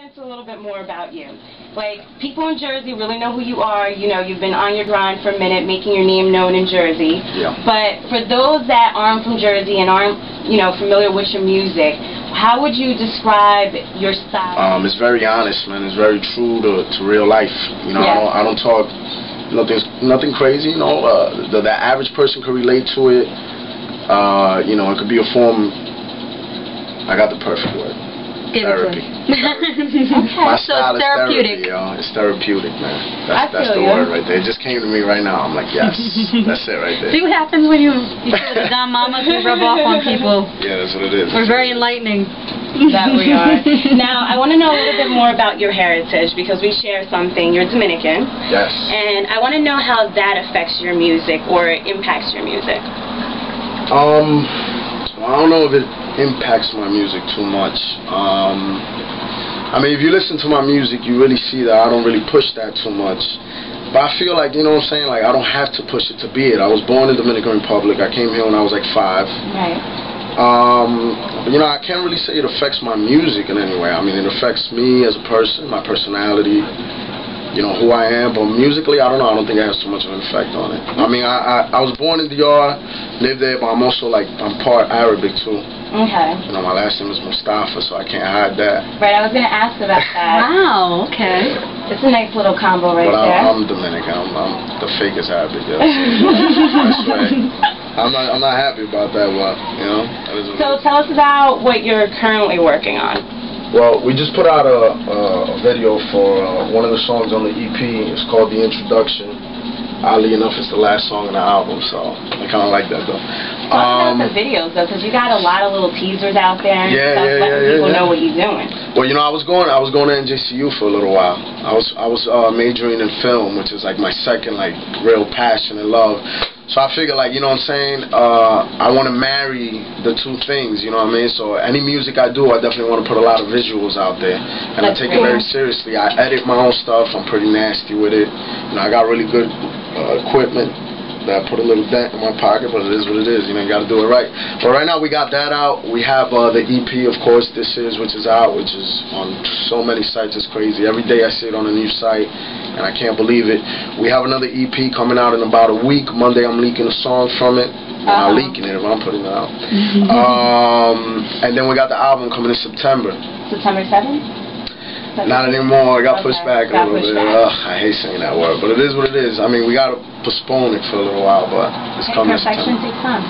into a little bit more about you. Like, people in Jersey really know who you are. You know, you've been on your grind for a minute, making your name known in Jersey. Yeah. But for those that aren't from Jersey and aren't, you know, familiar with your music, how would you describe your style? It's very honest, man. It's very true to real life. You know, Yeah. I don't talk nothing crazy. You know, the average person could relate to it. You know, it could be a form. I got the perfect word. Therapy. My style is therapeutic, yo. It's therapeutic, man. That's the word right there. It just came to me right now. I'm like, yes, that's it right there. See what happens when you feel the Don Mamas who rub off on people. Yeah, that's what it is. We're very enlightening. That we are. Now, I want to know a little bit more about your heritage because we share something. You're Dominican. Yes. And I want to know how that affects your music or impacts your music. I don't know if it impacts my music too much. I mean, if you listen to my music, you really see that I don't really push that too much. But I feel like, you know what I'm saying, like I don't have to push it to be it. I was born in Dominican Republic. I came here when I was like 5. Right. You know, I can't really say it affects my music in any way. I mean, it affects me as a person, my personality, you know, who I am. But musically, I don't know. I don't think it has too much of an effect on it. I mean, I was born in DR, lived there, but I'm also like, I'm part Arabic too. Okay. You know, my last name is Mustafa, so I can't hide that. Right, I was going to ask about that. Wow, okay. It's a nice little combo right but there. I'm Dominican. I'm the fakest Arabic. Yo. I swear. I'm not happy about that, but, you know. So tell us about what you're currently working on. Well, we just put out a video for one of the songs on the EP. It's called The Introduction. Oddly enough, it's the last song on the album, so I kind of like that, though. Talk about the videos, though, because you got a lot of little teasers out there and stuff, letting people know what you're doing. Well, you know, I was going to NJCU for a little while. I was majoring in film, which is like my second like real passion and love. So I figured, like, you know what I'm saying, I want to marry the two things, you know what I mean? So any music I do, I definitely want to put a lot of visuals out there. And I take it very seriously. I edit my own stuff. I'm pretty nasty with it. You know, I got really good equipment that put a little dent in my pocket, but it is what it is. You know, you got to do it right. But right now we got that out. We have the EP, of course, which is out, which is on so many sites. It's crazy. Every day I see it on a new site, and I can't believe it. We have another EP coming out in about a week. Monday I'm leaking a song from it. Well, not leaking it, but I'm putting it out. And then we got the album coming in September. September 7th? Not anymore. I got pushed back a little bit. I hate saying that word, but it is what it is. I mean, we got to postpone it for a little while, but it's coming in September. Perfection takes time.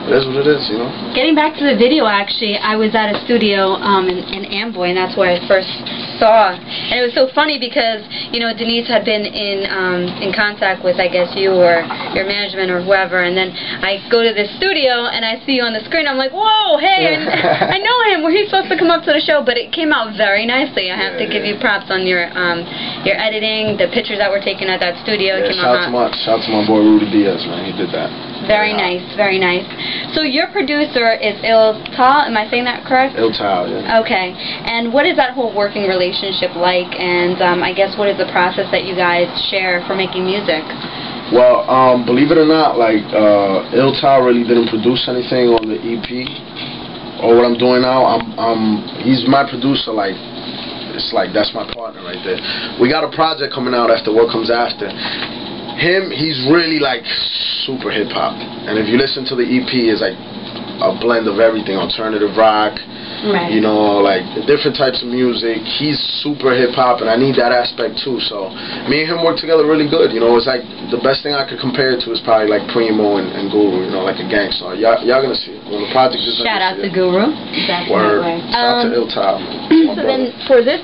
It is what it is, you know. Getting back to the video, actually, I was at a studio in Amboy, and that's where I first saw. And it was so funny because, you know, Denise had been in contact with, I guess, you or your management or whoever, and then I go to this studio and I see you on the screen. I'm like, whoa, hey, I know him. Where he's supposed to come up to the show, but it came out very nicely. I have to give you props on your editing, the pictures that were taken at that studio. Yeah, shout to my boy Rudy Diaz, man. He did that. Very nice, very nice. So your producer is Illz, am I saying that correct? Illz, yeah. Okay. And what is that whole working relationship like? And I guess what is the process that you guys share for making music? Well, believe it or not, like Illz really didn't produce anything on the EP or what I'm doing now. He's my producer, like. It's like that's my partner right there. We got a project coming out after What Comes After. He's really like super hip hop, and if you listen to the EP, it's like a blend of everything: alternative rock, you know, like different types of music. He's super hip hop, and I need that aspect too. So me and him work together really good. You know, it's like the best thing I could compare it to is probably like Primo and Guru. You know, like a gang song. Y'all gonna see it when the project is. Shout out to Guru. Word. Shout out to Illz. So then for this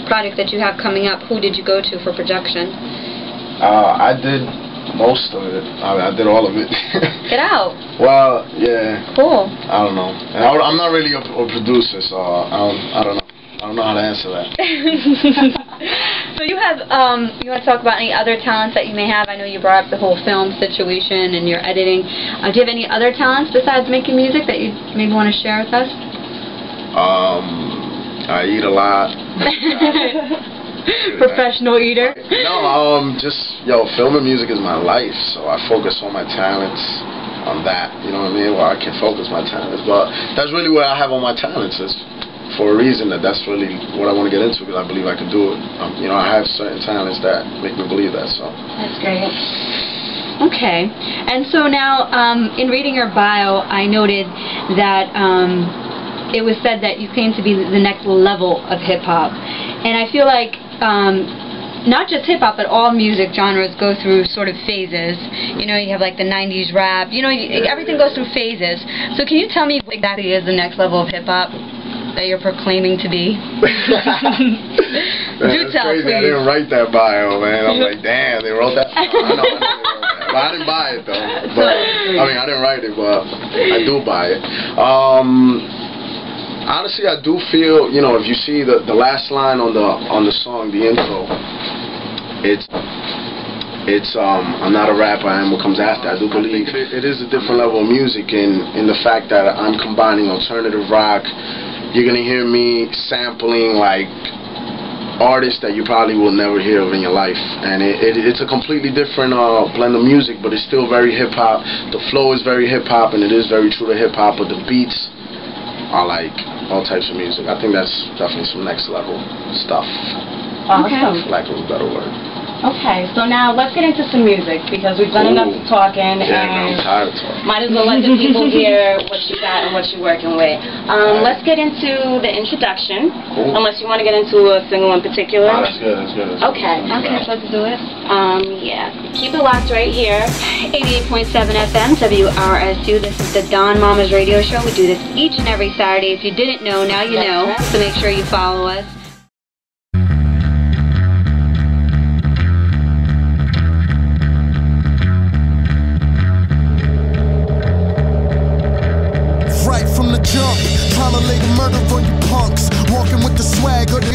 project that you have coming up, who did you go to for production? I did most of it. I did all of it. Get out. Well, yeah. Cool. I don't know. I'm not really a producer, so I don't know. I don't know how to answer that. So you have, you want to talk about any other talents that you may have? I know you brought up the whole film situation and your editing. Do you have any other talents besides making music that you maybe want to share with us? I eat a lot. Professional eater? No, film and music is my life, so I focus on my talents on that, you know what I mean? Well, I can focus my talents, but that's really where I have all my talents is for a reason that's really what I want to get into, because I believe I can do it. You know, I have certain talents that make me believe that. So That's great. Okay. And so now, in reading your bio, I noted that it was said that you claim to be the next level of hip-hop. And I feel like not just hip-hop, but all music genres go through sort of phases. You know, you have like the 90s rap. You know, everything goes through phases. So can you tell me what exactly is the next level of hip-hop that you're proclaiming to be? Man, Do tell, crazy. please. I didn't write that bio, man. I'm like, damn, they wrote that. I know they wrote that. But I didn't buy it, though. But I mean, I didn't write it, but I do buy it. Honestly, I do feel, you know, if you see the last line on the song, the intro, it's I'm not a rapper, I am what comes after. I do believe it is a different level of music in the fact that I'm combining alternative rock. You're gonna hear me sampling like artists that you probably will never hear of in your life, and it's a completely different blend of music, but it's still very hip-hop. The flow is very hip-hop, and it is very true to hip-hop, but the beats are like all types of music. I think that's definitely some next level stuff, Awesome. for lack of a better word. Okay, so now let's get into some music, because we've done enough talking, Yeah, man, and I'm tired of talking. might as well let the people hear what you got and what you're working with. Let's get into the introduction, Cool. unless you want to get into a single in particular. Oh, that's good, that's good. That's Okay. good. Okay, so let's do it. Yeah. Keep it locked right here. 88.7 FM, WRSU. This is the Don Mama's Radio Show. We do this each and every Saturday. If you didn't know, now you know. So make sure you follow us. Right from the jump, time to lay the murder on you punks. Walking with the swag of the